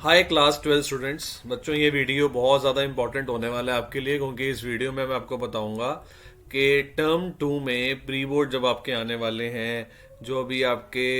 हाय class 12 students. बच्चों, ये video बहुत ज़्यादा इंपॉर्टेंट होने वाला है आपके लिए, क्योंकि इस वीडियो में मैं आपको बताऊंगा कि टर्म टू में प्री बोर्ड जब आपके आने वाले हैं, जो अभी आपके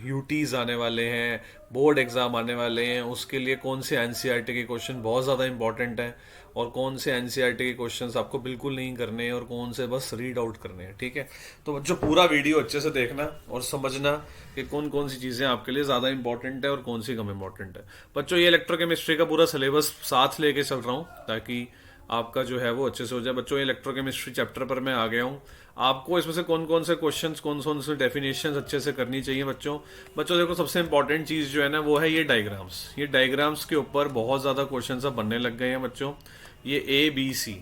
यूटीज़ आने वाले हैं, बोर्ड एग्ज़ाम आने वाले हैं, उसके लिए कौन से एनसीईआरटी के क्वेश्चन बहुत ज़्यादा इंपॉर्टेंट हैं और कौन से एनसीईआरटी के क्वेश्चंस आपको बिल्कुल नहीं करने हैं और कौन से बस रीड आउट करने हैं। ठीक है, तो बच्चों पूरा वीडियो अच्छे से देखना और समझना कि कौन कौन सी चीज़ें आपके लिए ज़्यादा इंपॉर्टेंट है और कौन सी कम इंपॉर्टेंट है। बच्चों, ये इलेक्ट्रोकेमिस्ट्री का पूरा सिलेबस साथ लेके चल रहा हूँ ताकि आपका जो है वो अच्छे से हो जाए। बच्चों, ये इलेक्ट्रोकेमिस्ट्री चैप्टर पर मैं आ गया हूँ। आपको इसमें से कौन कौन से क्वेश्चंस, कौन कौन से डेफिनेशंस अच्छे से करनी चाहिए। बच्चों बच्चों देखो, सबसे इंपॉर्टेंट चीज़ जो है ना वो है ये डायग्राम्स। ये डायग्राम्स के ऊपर बहुत ज़्यादा क्वेश्चन अब बनने लग गए हैं बच्चों। ये ABC,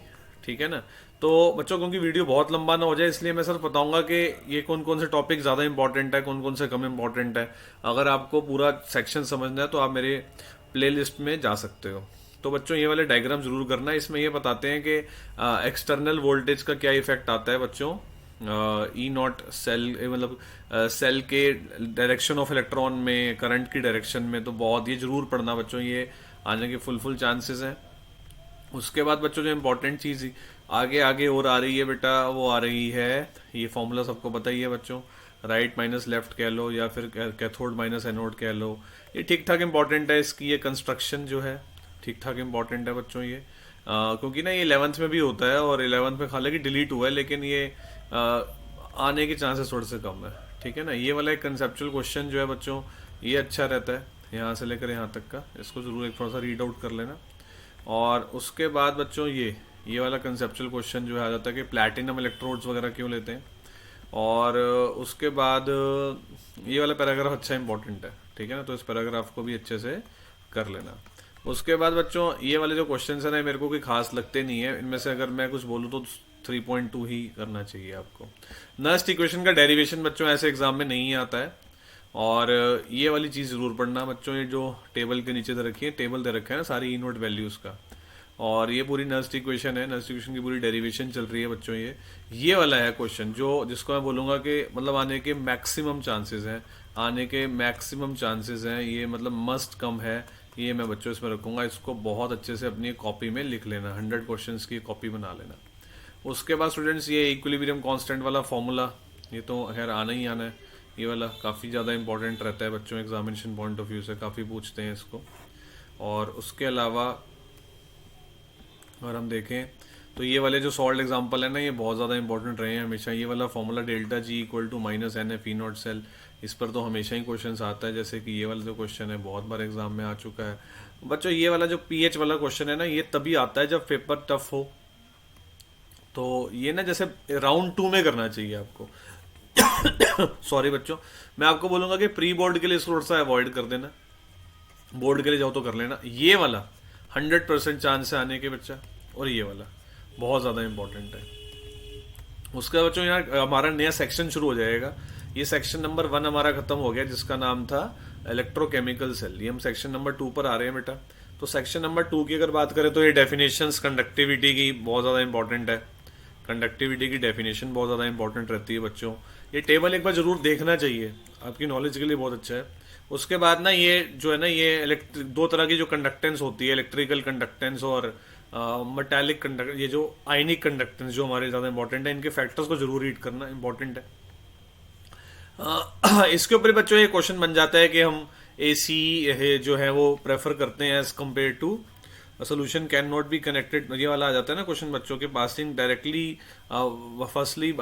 ठीक है ना। तो बच्चों, क्योंकि वीडियो बहुत लंबा ना हो जाए, इसलिए मैं सर बताऊंगा कि ये कौन कौन से टॉपिक ज़्यादा इंपॉर्टेंट है, कौन कौन से कम इंपॉर्टेंट है। अगर आपको पूरा सेक्शन समझना है तो आप मेरे प्लेलिस्ट में जा सकते हो। तो बच्चों, ये वाले डायग्राम जरूर करना। इसमें ये बताते हैं कि एक्सटर्नल वोल्टेज का क्या इफेक्ट आता है बच्चों ई नॉट सेल, मतलब सेल के डायरेक्शन ऑफ इलेक्ट्रॉन में, करंट की डायरेक्शन में। तो बहुत ये जरूर पढ़ना बच्चों, ये आने के फुल चांसेस हैं। उसके बाद बच्चों, जो इम्पोर्टेंट चीज़ आगे आगे और आ रही है बेटा, वो आ रही है ये फॉर्मूला सबको पता ही है बच्चों। राइट माइनस लेफ्ट कह लो या फिर कैथोड माइनस एनोड कह लो। ये ठीक ठाक इम्पोर्टेंट है। इसकी ये कंस्ट्रक्शन जो है ठीक ठाक इम्पोर्टेंट है बच्चों। ये क्योंकि ना ये 11th में भी होता है और 11th में हालांकि डिलीट हुआ है, लेकिन ये आने के चांसेस थोड़े से कम है। ठीक है ना। ये वाला एक कंसेप्चुअल क्वेश्चन जो है बच्चों, ये अच्छा रहता है यहाँ से लेकर यहाँ तक का। इसको जरूर एक थोड़ा सा रीड आउट कर लेना। और उसके बाद बच्चों, ये वाला कंसेप्चुअल क्वेश्चन जो है आ जाता है कि प्लैटिनम इलेक्ट्रोड्स वगैरह क्यों लेते हैं। और उसके बाद ये वाला पैराग्राफ अच्छा इंपॉर्टेंट है। ठीक है ना, तो इस पैराग्राफ को भी अच्छे से कर लेना। उसके बाद बच्चों, ये वाले जो क्वेश्चन है ना, मेरे को कोई खास लगते नहीं है। इनमें से अगर मैं कुछ बोलूँ तो 3.2 ही करना चाहिए आपको। नस्ट इक्वेशन का डेरिवेशन बच्चों ऐसे एग्जाम में नहीं आता है। और ये वाली चीज़ ज़रूर पढ़ना बच्चों। ये जो टेबल के नीचे दे रखी है, टेबल दे रखा है ना सारी ई नोट वैल्यूज़ का, और ये पूरी नस्ट इक्वेशन है। नस्ट इक्वेशन की पूरी डेरिवेशन चल रही है बच्चों। ये वाला है क्वेश्चन जो जिसको मैं बोलूँगा कि मतलब आने के मैक्सिमम चांसेस हैं, आने के मैक्सिमम चांसेस हैं। ये मतलब मस्ट कम है। ये मैं बच्चों इसमें रखूँगा। इसको बहुत अच्छे से अपनी कॉपी में लिख लेना, 100 क्वेश्चन की कॉपी बना लेना। उसके बाद स्टूडेंट्स, ये इक्विलिब्रियम कांस्टेंट वाला फॉर्मूला, ये तो खैर आना ही आना है। ये वाला काफ़ी ज़्यादा इंपॉर्टेंट रहता है बच्चों, एग्जामिनेशन पॉइंट ऑफ व्यू से काफ़ी पूछते हैं इसको। और उसके अलावा अगर हम देखें तो ये वाले जो सॉल्ट एग्जांपल है ना, ये बहुत ज़्यादा इंपॉर्टेंट रहे हैं हमेशा। ये वाला formula delta G equal to minus N F E naught cell, इस पर तो हमेशा ही क्वेश्चन आता है। जैसे कि ये वाला जो क्वेश्चन है बहुत बार एग्जाम में आ चुका है बच्चों। ये वाला जो पीएच वाला क्वेश्चन है ना, ये तभी आता है जब पेपर टफ हो। तो ये ना जैसे राउंड 2 में करना चाहिए आपको। सॉरी बच्चों, मैं आपको बोलूंगा कि प्री बोर्ड के लिए थोड़ा सा अवॉइड कर देना, बोर्ड के लिए जाओ तो कर लेना। ये वाला 100% चांस है आने के बच्चा, और ये वाला बहुत ज़्यादा इंपॉर्टेंट है। उसका बच्चों यहाँ हमारा नया सेक्शन शुरू हो जाएगा। ये सेक्शन नंबर 1 हमारा खत्म हो गया, जिसका नाम था इलेक्ट्रोकेमिकल सेल। ये हम सेक्शन नंबर 2 पर आ रहे हैं बेटा। तो सेक्शन नंबर 2 की अगर बात करें तो ये डेफिनेशंस कंडक्टिविटी की बहुत ज़्यादा इंपॉर्टेंट है। कंडक्टिविटी की डेफिनेशन बहुत ज़्यादा इंपॉर्टेंट रहती है बच्चों। ये टेबल एक बार जरूर देखना चाहिए, आपकी नॉलेज के लिए बहुत अच्छा है। उसके बाद ना ये जो है ना, ये दो तरह की जो कंडक्टेंस होती है, इलेक्ट्रिकल कंडक्टेंस और मेटालिक कंडक्ट, ये जो आयनिक कंडक्टेंस जो हमारे ज़्यादा इंपॉर्टेंट है, इनके फैक्टर्स को जरूर रीड करना इंपॉर्टेंट है। इसके ऊपर बच्चों ये क्वेश्चन बन जाता है कि हम AC है जो है वो प्रेफर करते हैं as compared to solution can not be connected. ये वाला आ जाता है ना क्वेश्चन बच्चों के passing directly. Firstly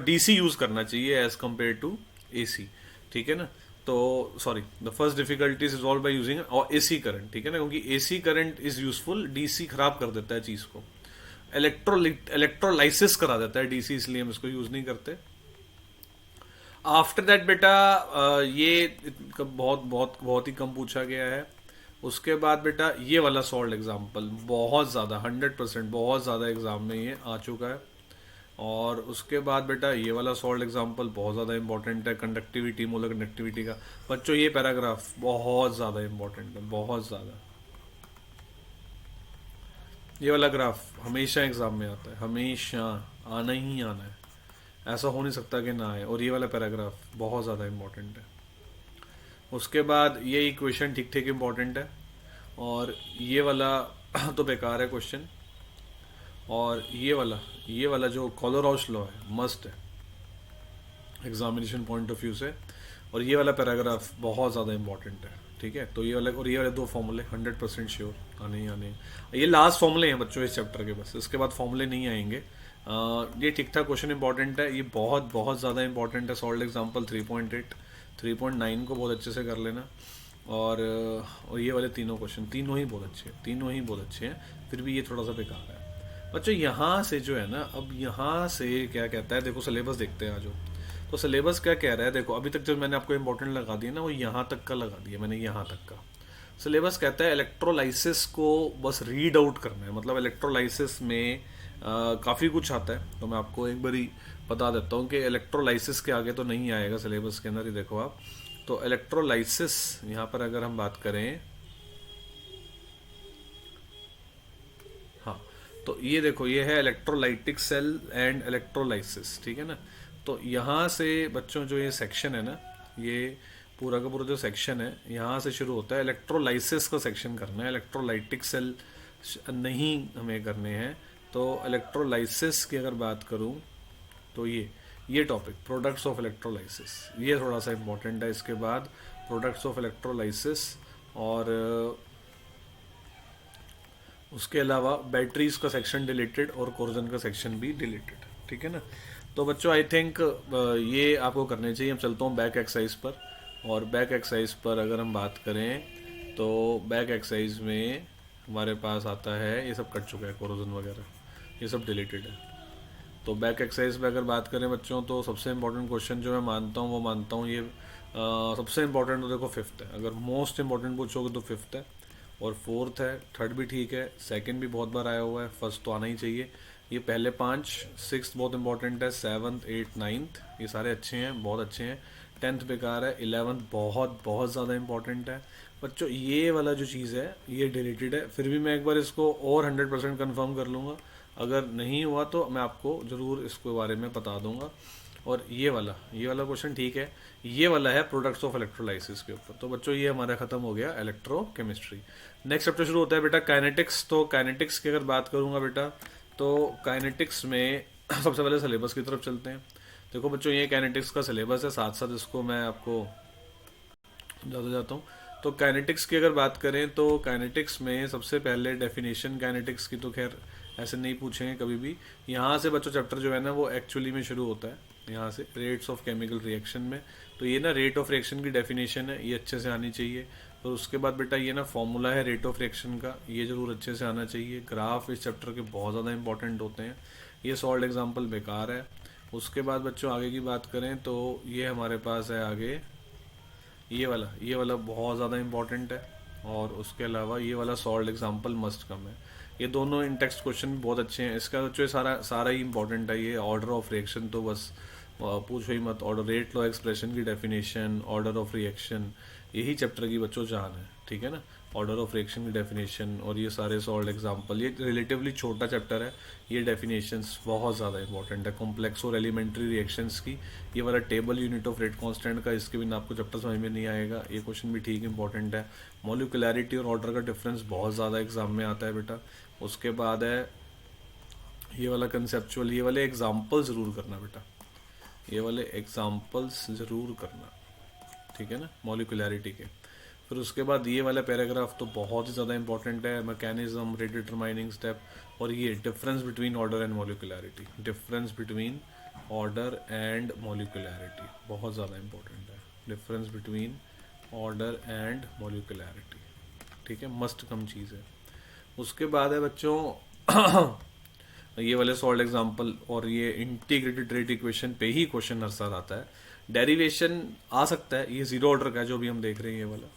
DC use करना चाहिए एज कम्पेयर टू AC। ठीक है ना। तो sorry, the first difficulty is resolve by using AC current. ठीक है ना, क्योंकि AC current is useful, DC खराब कर देता है चीज को, इलेक्ट्रोलाइसिस करा देता है DC, इसलिए हम इसको यूज नहीं करते। आफ्टर दैट बेटा ये बहुत बहुत बहुत ही कम पूछा गया है। उसके बाद बेटा ये वाला सॉल्ट एग्जाम्पल बहुत ज़्यादा 100% बहुत ज़्यादा एग्जाम में ये आ चुका है। और उसके बाद बेटा ये वाला सॉल्ट एग्जाम्पल बहुत ज़्यादा इंपॉर्टेंट है, कंडक्टिविटी, मोलर कंडक्टिविटी का। बच्चों ये पैराग्राफ बहुत ज़्यादा इंपॉर्टेंट है, बहुत ज़्यादा। ये वाला ग्राफ हमेशा एग्जाम में आता है, हमेशा आना ही आना है, ऐसा हो नहीं सकता कि ना आए। और ये वाला पैराग्राफ बहुत ज़्यादा इंपॉर्टेंट है। उसके बाद ये इक्वेशन ठीक ठीक इम्पोर्टेंट है, और ये वाला तो बेकार है क्वेश्चन, और ये वाला जो कोलोरॉस लॉ है मस्ट है एग्जामिनेशन पॉइंट ऑफ व्यू से, और ये वाला पैराग्राफ बहुत ज़्यादा इंपॉर्टेंट है। ठीक है, तो ये वाला और ये वाले दो फॉर्मूले 100% श्योर आने ही आने हैं। ये लास्ट फॉर्मूले हैं बच्चों इस चैप्टर के, बस इसके बाद फॉर्मूले नहीं आएंगे। ये ठीक ठाक क्वेश्चन इंपॉर्टेंट है, ये बहुत बहुत ज़्यादा इंपॉर्टेंट है। सॉल्व एग्जाम्पल 3.8 3.9 को बहुत अच्छे से कर लेना, और ये वाले तीनों क्वेश्चन तीनों ही बहुत अच्छे हैं, तीनों ही बहुत अच्छे हैं। फिर भी ये थोड़ा सा बेकार है बच्चों। यहाँ से जो है ना, अब यहाँ से क्या कहता है, देखो सिलेबस देखते हैं आज। तो सिलेबस क्या कह रहा है, देखो अभी तक जो मैंने आपको इंपॉर्टेंट लगा दिया ना, वो यहाँ तक का लगा दिया मैंने, यहाँ तक का। सिलेबस कहता है इलेक्ट्रोलाइसिस को बस रीड आउट करना है, मतलब इलेक्ट्रोलाइसिस में काफ़ी कुछ आता है। तो मैं आपको एक बारी बता देता हूँ कि इलेक्ट्रोलाइसिस के आगे तो नहीं आएगा सिलेबस के अंदर। ये देखो आप, तो इलेक्ट्रोलाइसिस यहाँ पर अगर हम बात करें, हाँ, तो ये देखो ये है इलेक्ट्रोलाइटिक सेल एंड इलेक्ट्रोलाइसिस, ठीक है ना। तो यहाँ से बच्चों जो ये सेक्शन है ना, ये पूरा का पूरा जो सेक्शन है यहाँ से शुरू होता है। इलेक्ट्रोलाइसिस का सेक्शन करना है, इलेक्ट्रोलाइटिक सेल नहीं हमें करने हैं। तो इलेक्ट्रोलाइसिस की अगर बात करूँ तो ये टॉपिक प्रोडक्ट्स ऑफ इलेक्ट्रोलाइसिस ये थोड़ा सा इम्पोर्टेंट है। इसके बाद प्रोडक्ट्स ऑफ इलेक्ट्रोलाइसिस, और उसके अलावा बैटरीज का सेक्शन डिलीटेड और कोर्जन का सेक्शन भी डिलीटेड, ठीक है ना। तो बच्चों आई थिंक ये आपको करने चाहिए। अब चलता हूँ बैक एक्सरसाइज पर, और बैक एक्सरसाइज पर अगर हम बात करें तो बैक एक्सरसाइज में हमारे पास आता है, ये सब कट चुका है, कोरोजन वगैरह ये सब डिलीटेड है। तो बैक एक्सरसाइज में अगर बात करें बच्चों, तो सबसे इंपॉर्टेंट क्वेश्चन जो मैं मानता हूँ वो मानता हूँ ये सबसे इंपॉर्टेंट तो देखो फिफ्थ है। अगर मोस्ट इंपॉर्टेंट पूछोगे तो फिफ्थ है, और फोर्थ है, थर्ड भी ठीक है, सेकंड भी बहुत बार आया हुआ है, फर्स्ट तो आना ही चाहिए। ये पहले पांच, सिक्स बहुत इंपॉर्टेंट है, सेवन्थ एट्थ नाइन्थ ये सारे अच्छे हैं, बहुत अच्छे हैं। टेंथ बेकार है, इलेवंथ बहुत बहुत ज़्यादा इंपॉर्टेंट है बच्चों। ये वाला जो चीज़ है ये डिलीटेड है, फिर भी मैं एक बार इसको और 100% कन्फर्म कर लूँगा। अगर नहीं हुआ तो मैं आपको ज़रूर इसके बारे में बता दूंगा। और ये वाला क्वेश्चन ठीक है, ये वाला है प्रोडक्ट्स ऑफ इलेक्ट्रोलाइसिस के ऊपर। तो बच्चों ये हमारा खत्म हो गया इलेक्ट्रोकेमिस्ट्री। नेक्स्ट चैप्टर शुरू होता है बेटा काइनेटिक्स। तो काइनेटिक्स की अगर बात करूंगा बेटा, तो काइनेटिक्स में सबसे पहले सिलेबस की तरफ चलते हैं। देखो बच्चों ये काइनेटिक्स का सिलेबस है, साथ साथ इसको मैं आपको ज़्यादा जाता हूँ। तो काइनेटिक्स की अगर बात करें तो काइनेटिक्स में सबसे पहले डेफिनेशन, काइनेटिक्स की तो खैर ऐसे नहीं पूछेंगे कभी भी। यहाँ से बच्चों चैप्टर जो है ना वो एक्चुअली में शुरू होता है, यहाँ से रेट्स ऑफ केमिकल रिएक्शन में। तो ये ना रेट ऑफ रिएक्शन की डेफिनेशन है, ये अच्छे से आनी चाहिए। तो उसके बाद बेटा ये ना फॉर्मूला है रेट ऑफ रिएक्शन का, ये जरूर अच्छे से आना चाहिए। ग्राफ इस चैप्टर के बहुत ज़्यादा इंपॉर्टेंट होते हैं, ये सॉल्व एग्जाम्पल बेकार है। उसके बाद बच्चों आगे की बात करें तो ये हमारे पास है आगे ये वाला बहुत ज़्यादा इंपॉर्टेंट है, और उसके अलावा ये वाला सॉल्व एग्जाम्पल मस्ट कम है। ये दोनों इन टेक्स्ट क्वेश्चन भी बहुत अच्छे हैं। इसका जो सारा सारा ही इंपॉर्टेंट है। ये ऑर्डर ऑफ रिएक्शन तो बस पूछो ही मत, ऑर्डर रेट लॉ एक्सप्रेशन की डेफिनेशन, ऑर्डर ऑफ रिएक्शन, यही चैप्टर की बच्चों जान है, ठीक है ना। ऑर्डर ऑफ रिएक्शन की डेफिनेशन और ये सारे सॉल्व एग्जाम्पल, ये रिलेटिवली छोटा चैप्टर है। ये डेफिनेशंस बहुत ज़्यादा इंपॉर्टेंट है कॉम्प्लेक्स और एलिमेंट्री रिएक्शंस की। ये वाला table unit of rate constant का, इसके बिना आपको चैप्टर समझ में नहीं आएगा। ये क्वेश्चन भी ठीक इंपॉर्टेंट है। मॉलिक्यूलैरिटी और ऑर्डर का डिफरेंस बहुत ज़्यादा एग्जाम में आता है बेटा। उसके बाद है ये वाला कंसेप्चुअल, ये वाले एग्जाम्पल ज़रूर करना बेटा, ये वाले एग्जाम्पल्स ज़रूर करना, ठीक है ना, मॉलिक्यूलैरिटी के। फिर उसके बाद ये वाला पैराग्राफ तो बहुत ही ज़्यादा इंपॉर्टेंट है, मैकेनिज्म, रेट डिटरमाइनिंग स्टेप, और ये difference between order and molecularity, difference between order and molecularity बहुत ज़्यादा इंपॉर्टेंट है, difference between order and molecularity, ठीक है, मस्ट कम चीज़ है। उसके बाद है बच्चों ये वाले सॉल्व एग्जांपल, और ये इंटीग्रेटेड रेट इक्वेशन पे ही क्वेश्चन हर साल आता है। डेरिवेशन आ सकता है, ये जीरो ऑर्डर का है जो भी हम देख रहे हैं,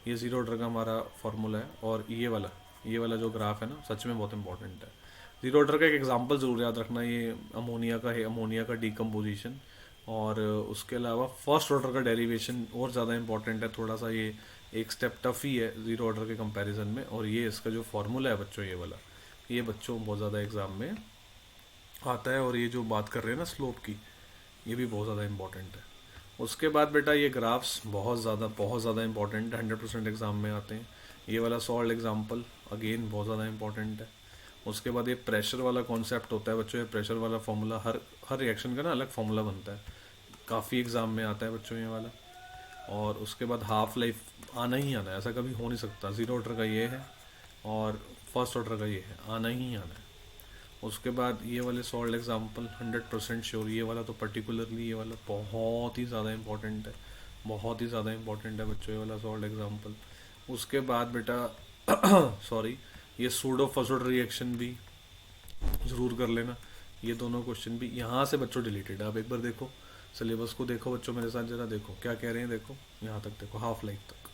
ये जीरो ऑर्डर का हमारा फॉर्मूला है। और ये वाला जो ग्राफ है ना सच में बहुत इंपॉर्टेंट है। जीरो ऑर्डर का एक एग्जांपल जरूर याद रखना, ये अमोनिया का है, अमोनिया का डीकम्पोजिशन। और उसके अलावा फर्स्ट ऑर्डर का डेरिवेशन और ज़्यादा इंपॉर्टेंट है, थोड़ा सा ये एक स्टेप टफ ही है जीरो ऑर्डर के कंपैरिजन में। और ये इसका जो फॉर्मूला है बच्चों, ये बच्चों बहुत ज़्यादा एग्जाम में आता है। और ये जो बात कर रहे हैं ना स्लोप की, ये भी बहुत ज़्यादा इंपॉर्टेंट है। उसके बाद बेटा ये ग्राफ्स बहुत ज़्यादा इंपॉर्टेंट है, 100% एग्ज़ाम में आते हैं। ये वाला सॉल्व एग्जाम्पल अगेन बहुत ज़्यादा इंपॉर्टेंट है। उसके बाद ये प्रेशर वाला कॉन्सेप्ट होता है बच्चों, ये प्रेशर वाला फॉर्मूला, हर हर रिएक्शन का ना अलग फॉर्मूला बनता है, काफ़ी एग्ज़ाम में आता है बच्चों ये वाला। और उसके बाद हाफ लाइफ आना ही आना है, ऐसा कभी हो नहीं सकता। ज़ीरो ऑर्डर का ये है और फर्स्ट ऑर्डर का ये है, आना ही आना है। उसके बाद ये वाले सॉल्व एग्जाम्पल 100% श्योर, ये वाला तो पर्टिकुलरली ये वाला बहुत ही ज़्यादा इंपॉर्टेंट है, बहुत ही ज़्यादा इंपॉर्टेंट है बच्चों ये वाला सॉल्व एग्जाम्पल। उसके बाद बेटा सॉरी, ये सूडो फर्स्ट रिएक्शन भी ज़रूर कर लेना। ये दोनों क्वेश्चन भी यहाँ से बच्चों डिलीटेड है। आप एक बार देखो सिलेबस को, देखो बच्चों मेरे साथ जरा, देखो क्या कह रहे हैं, देखो यहाँ तक देखो, हाफ लाइफ तक,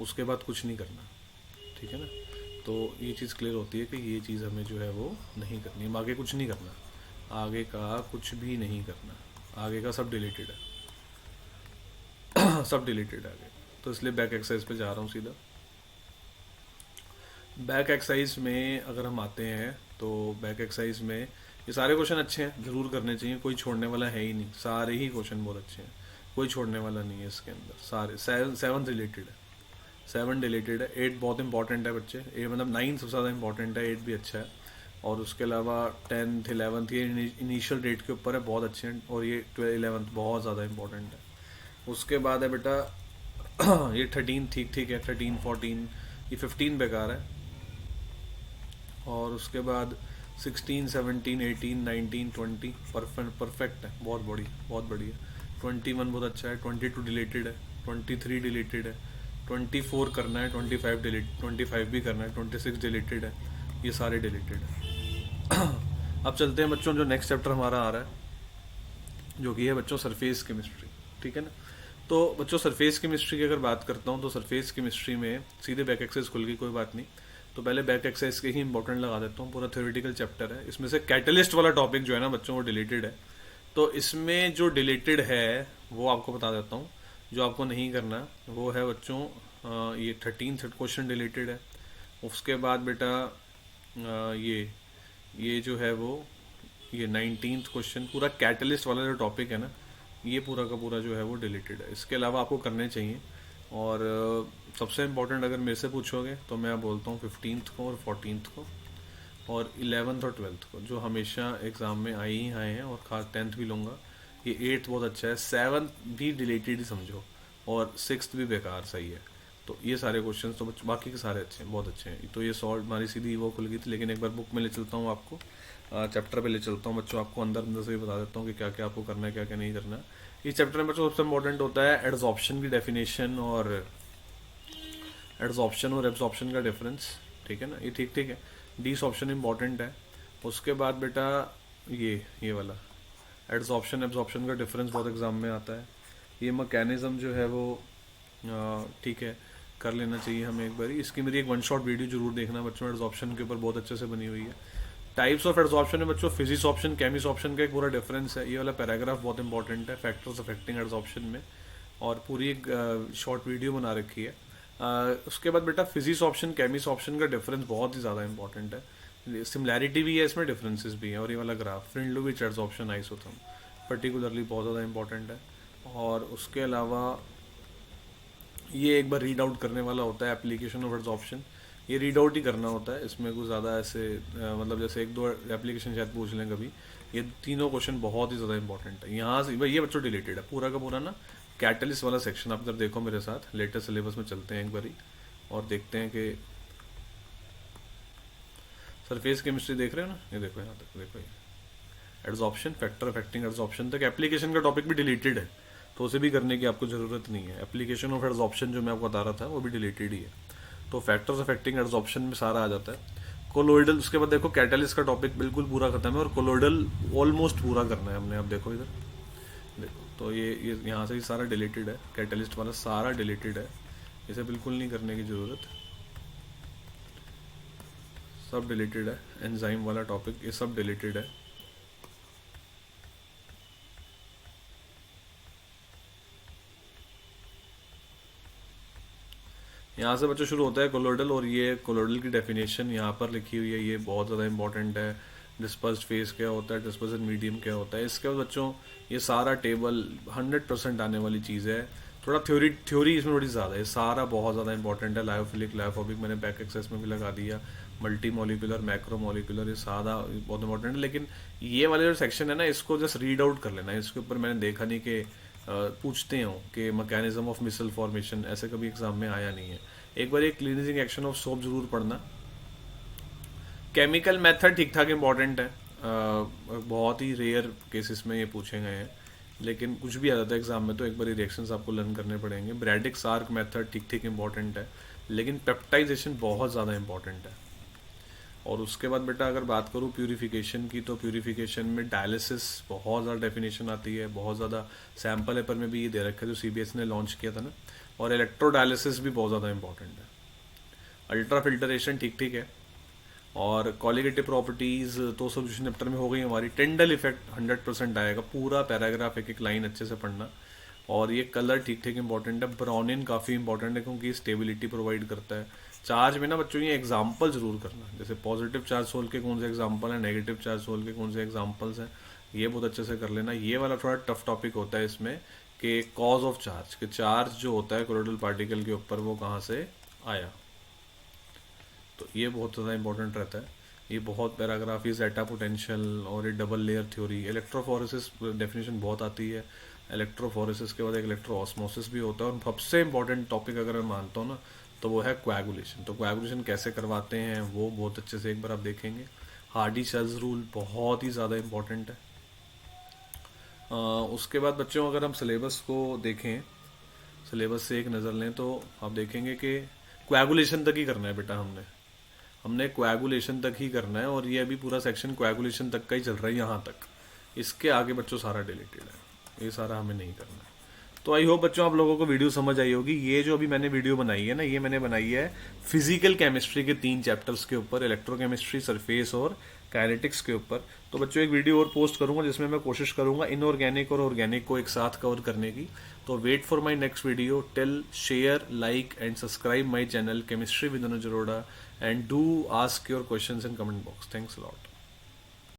उसके बाद कुछ नहीं करना, ठीक है ना। तो ये चीज़ क्लियर होती है कि ये चीज़ हमें जो है वो नहीं करनी है, आगे कुछ नहीं करना, आगे का कुछ भी नहीं करना, आगे का सब डिलीटेड है सब डिलीटेड है आगे। तो इसलिए बैक एक्सरसाइज पे जा रहा हूँ सीधा। बैक एक्सरसाइज में अगर हम आते हैं तो बैक एक्सरसाइज में ये सारे क्वेश्चन अच्छे हैं, ज़रूर करने चाहिए, कोई छोड़ने वाला है ही नहीं, सारे ही क्वेश्चन बहुत अच्छे हैं, कोई छोड़ने वाला नहीं है इसके अंदर, सारे 7 रिलेटेड है, 7 रिलेटेड है। 8 बहुत इंपॉर्टेंट है बच्चे, 8 मतलब 9 सबसे ज़्यादा इंपॉर्टेंट है, 8 भी अच्छा है। और उसके अलावा 10th 11th ये इनिशियल डेट के ऊपर है, बहुत अच्छे हैं। और ये 11th बहुत ज़्यादा इंपॉर्टेंट है। उसके बाद है बेटा ये 13 ठीक ठीक है, 13 14, ये 15 बेकार है। और उसके बाद 16 17 18 19 20 परफेक्ट है, बहुत बढ़िया बहुत बढ़िया। 21 बहुत अच्छा है, 22 डिलीटेड है, 23 डिलीटेड है, 24 करना है, 25 डिलीट 25 भी करना है, 26 डिलीटेड है, ये सारे डिलीटेड है। अब चलते हैं बच्चों, जो नेक्स्ट चैप्टर हमारा आ रहा है जो कि है बच्चों सरफेस केमिस्ट्री, ठीक है ना। तो बच्चों सरफेस केमिस्ट्री की अगर बात करता हूँ तो सरफेस केमिस्ट्री में सीधे बैक एक्सरसाइज खुल गई, कोई बात नहीं। तो पहले बैक एक्सरसाइज के ही इंपॉर्टेंट लगा देता हूँ, पूरा थ्योरेटिकल चैप्टर है, इसमें से कैटलिस्ट वाला टॉपिक जो है ना बच्चों वो डिलीटेड है। तो इसमें जो डिलीटेड है वो आपको बता देता हूँ, जो आपको नहीं करना वो है बच्चों ये 13 क्वेश्चन डिलीटेड है। उसके बाद बेटा ये जो है वो ये 19th क्वेश्चन, पूरा कैटलिस्ट वाला जो टॉपिक है ना, ये पूरा का पूरा जो है वो डिलीटेड है। इसके अलावा आपको करने चाहिए। और सबसे इम्पोर्टेंट अगर मेरे से पूछोगे तो मैं बोलता हूँ 15th को और 14th को और 11th और 12th को, जो हमेशा एग्ज़ाम में आए ही आए हैं, और खास 10th भी लूँगा। ये 8th बहुत अच्छा है, 7th भी डिलीटेड ही समझो, और 6th भी बेकार सही है। तो ये सारे क्वेश्चन तो बाकी के सारे अच्छे हैं, बहुत अच्छे हैं। तो ये सॉल्व हमारी सीधी वो खुल गई थी। लेकिन एक बार बुक में ले चलता हूँ आपको, चैप्टर पे ले चलता हूँ बच्चों, आपको अंदर अंदर से भी बता देता हूँ कि क्या क्या आपको करना है, क्या क्या नहीं करना। इस चैप्टर में बच्चों सबसे इंपॉर्टेंट होता है एड्सॉर्प्शन की डेफिनेशन और एड्सॉर्प्शन और एब्सॉर्प्शन का डिफरेंस, ठीक है ना, ये ठीक ठीक है। डिसऑप्शन इंपॉर्टेंट है। उसके बाद बेटा ये वाला एड्सॉर्प्शन एब्सॉर्प्शन का डिफरेंस बहुत एग्जाम में आता है। ये मैकेनिज्म जो है वो ठीक है, कर लेना चाहिए हमें एक बार। इसकी मेरी एक 1 शॉट वीडियो जरूर देखना बच्चों, एड्सॉर्प्शन के ऊपर बहुत अच्छे से बनी हुई है। टाइप्स ऑफ एड्सॉर्प्शन में बच्चों फिजिक्स ऑप्शन केमिस ऑप्शन का एक पूरा डिफरेंस है, ये वाला पैराग्राफ बहुत इंपॉर्टेंट है फैक्टर्स अफेक्टिंग एड्सॉर्प्शन में, और पूरी एक शॉर्ट वीडियो बना रखी है। उसके बाद बेटा फिजिक्स ऑप्शन केमिस ऑप्शन का डिफरेंस बहुत ही ज़्यादा इंपॉर्टेंट है, सिमिलैरिटी भी है इसमें, डिफरेंसेस भी हैं। और ये वाला ग्राफ फ्रिंडलोविच एड्सॉर्प्शन आइसोथर्म पर्टिकुलरली बहुत ज़्यादा इंपॉर्टेंट है। और उसके अलावा ये एक बार रीड आउट करने वाला होता है एप्लीकेशन ऑफ एड्सॉर्प्शन, ये रीड आउट ही करना होता है, इसमें कुछ ज़्यादा ऐसे मतलब जैसे 1-2 एप्लीकेशन शायद पूछ लें कभी। ये तीनों क्वेश्चन बहुत ही ज़्यादा इंपॉर्टेंट है। यहाँ से भाई ये बच्चों डिलीटेड है पूरा का पूरा ना, कैटलिस्ट वाला सेक्शन आप इधर देखो मेरे साथ, लेटेस्ट सिलेबस में चलते हैं एक बारी और देखते हैं कि सरफेस केमिस्ट्री देख रहे हो ना, ये देखो यहाँ तक देखो, ये एड्सॉर्प्शन फैक्टर अफेक्टिंग एड्सॉर्प्शन तक एप्लीकेशन का टॉपिक भी डिलीटेड है, तो उसे भी करने की आपको ज़रूरत नहीं है। एप्लीकेशन ऑफ एड्सॉर्प्शन जो मैं आपको बता रहा था वो भी डिलीटेड ही है, तो फैक्टर्स अफेक्टिंग एड्सॉर्प्शन में सारा आ जाता है। कोलोइडल, उसके बाद देखो कैटलिस्ट का टॉपिक बिल्कुल पूरा खत्म है, और कोलोइडल ऑलमोस्ट पूरा करना है हमने। अब देखो इधर देखो, तो ये यहाँ से ही सारा डिलीटेड है, कैटलिस्ट वाला सारा डिलीटेड है, इसे बिल्कुल नहीं करने की ज़रूरत, सब डिलीटेड है। एंजाइम वाला टॉपिक ये सब डिलीटेड है। यहाँ से बच्चों शुरू होता है कोलोइडल, और ये कोलोइडल की डेफिनेशन यहाँ पर लिखी हुई है, ये बहुत ज़्यादा इंपॉर्टेंट है। डिस्पर्स्ड फेस क्या होता है, डिस्पर्स्ड मीडियम क्या होता है। इसके बाद बच्चों ये सारा टेबल 100% आने वाली चीज़ है। थोड़ा थ्योरी इसमें थोड़ी ज़्यादा है, सारा बहुत ज़्यादा इंपॉर्टेंट है। लायोफिलिक, लायोफोबिक मैंने बैक एक्सेस में भी लगा दिया, मल्टी मॉलिकुलर, मैक्रो मॉलिकुलर, ये सारा बहुत इंपॉर्टेंट है। लेकिन ये वाले जो सेक्शन है ना, इसको जस्ट रीड आउट कर लेना। इसके ऊपर मैंने देखा नहीं कि पूछते हो कि मैकेनिज्म ऑफ मिसल फॉर्मेशन, ऐसे कभी एग्जाम में आया नहीं है। एक बार एक क्लीनिजिंग एक्शन ऑफ सोप जरूर पढ़ना। केमिकल मेथड ठीक ठाक इम्पॉर्टेंट है, बहुत ही रेयर केसेस में ये पूछे गए हैं, लेकिन कुछ भी आ जाता है एग्जाम में तो एक बार रिएक्शंस आपको लर्न करने पड़ेंगे। ब्रैडिक सार्क मेथड ठीक ठीक इम्पॉर्टेंट है, लेकिन पेप्टाइजेशन बहुत ज़्यादा इम्पॉर्टेंट है। और उसके बाद बेटा अगर बात करूँ प्यूरिफिकेशन की, तो प्यूरिफिकेशन में डायलिसिस बहुत ज़्यादा डेफिनेशन आती है, बहुत ज़्यादा सैम्पल पेपर में भी ये दे रखा है जो CBSE ने लॉन्च किया था ना। और इलेक्ट्रो डायलिसिस भी बहुत ज़्यादा इंपॉर्टेंट है। अल्ट्रा फिल्टरेशन ठीक ठीक है। और कॉलिगेटिव प्रॉपर्टीज़ तो सॉल्यूशन चैप्टर में हो गई हमारी। टेंडल इफेक्ट 100% आएगा, पूरा पैराग्राफ एक एक लाइन अच्छे से पढ़ना। और ये कलर ठीक ठीक इंपॉर्टेंट है। ब्राउनिन काफ़ी इंपॉर्टेंट है क्योंकि स्टेबिलिटी प्रोवाइड करता है। चार्ज में ना बच्चों ये एग्जाम्पल जरूर करना, जैसे पॉजिटिव चार्ज सोल के कौन से एग्जाम्पल हैं, नेगेटिव चार्ज सोल के कौन से एग्जाम्पल्स हैं, ये बहुत अच्छे से कर लेना। ये वाला थोड़ा टफ टॉपिक होता है इसमें कि कॉज ऑफ चार्ज, कि चार्ज जो होता है कोलोइडल पार्टिकल के ऊपर वो कहाँ से आया, तो ये बहुत ज़्यादा इंपॉर्टेंट रहता है। ये बहुत पैराग्राफ, ये जेटा पोटेंशियल और ये double layer theory. Electrophoresis definition बहुत आती है। इलेक्ट्रोफोरेसिस के बाद एक इलेक्ट्रोऑस्मोसिस भी होता है। और सबसे इंपॉर्टेंट टॉपिक अगर मैं मानता हूँ ना, तो वो है कोएगुलेशन। तो कोएगुलेशन कैसे करवाते हैं वो बहुत अच्छे से एक बार आप देखेंगे। हार्डी-चार्ज रूल बहुत ही ज़्यादा इंपॉर्टेंट है। उसके बाद बच्चों अगर हम सिलेबस को देखें, सिलेबस से एक नज़र लें, तो आप देखेंगे कि कोएगुलेशन तक ही करना है बेटा। हमने कोएगुलेशन तक ही करना है, और ये अभी पूरा सेक्शन कोएगुलेशन तक का ही चल रहा है यहाँ तक। इसके आगे बच्चों सारा डिलीटेड है, ये सारा हमें नहीं करना है। तो आई होप बच्चों आप लोगों को वीडियो समझ आई होगी। ये जो अभी मैंने वीडियो बनाई है ना, ये मैंने बनाई है फिजिकल केमिस्ट्री के 3 चैप्टर्स के ऊपर, इलेक्ट्रोकेमिस्ट्री, सरफेस और काइनेटिक्स के ऊपर। तो बच्चों एक वीडियो और पोस्ट करूंगा जिसमें मैं कोशिश करूंगा इनऑर्गेनिक और ऑर्गेनिक को एक साथ कवर करने की। तो wait for my next video. Till share, like and subscribe my channel chemistry with Anuj Arora, and do ask your questions in comment box. Thanks a lot.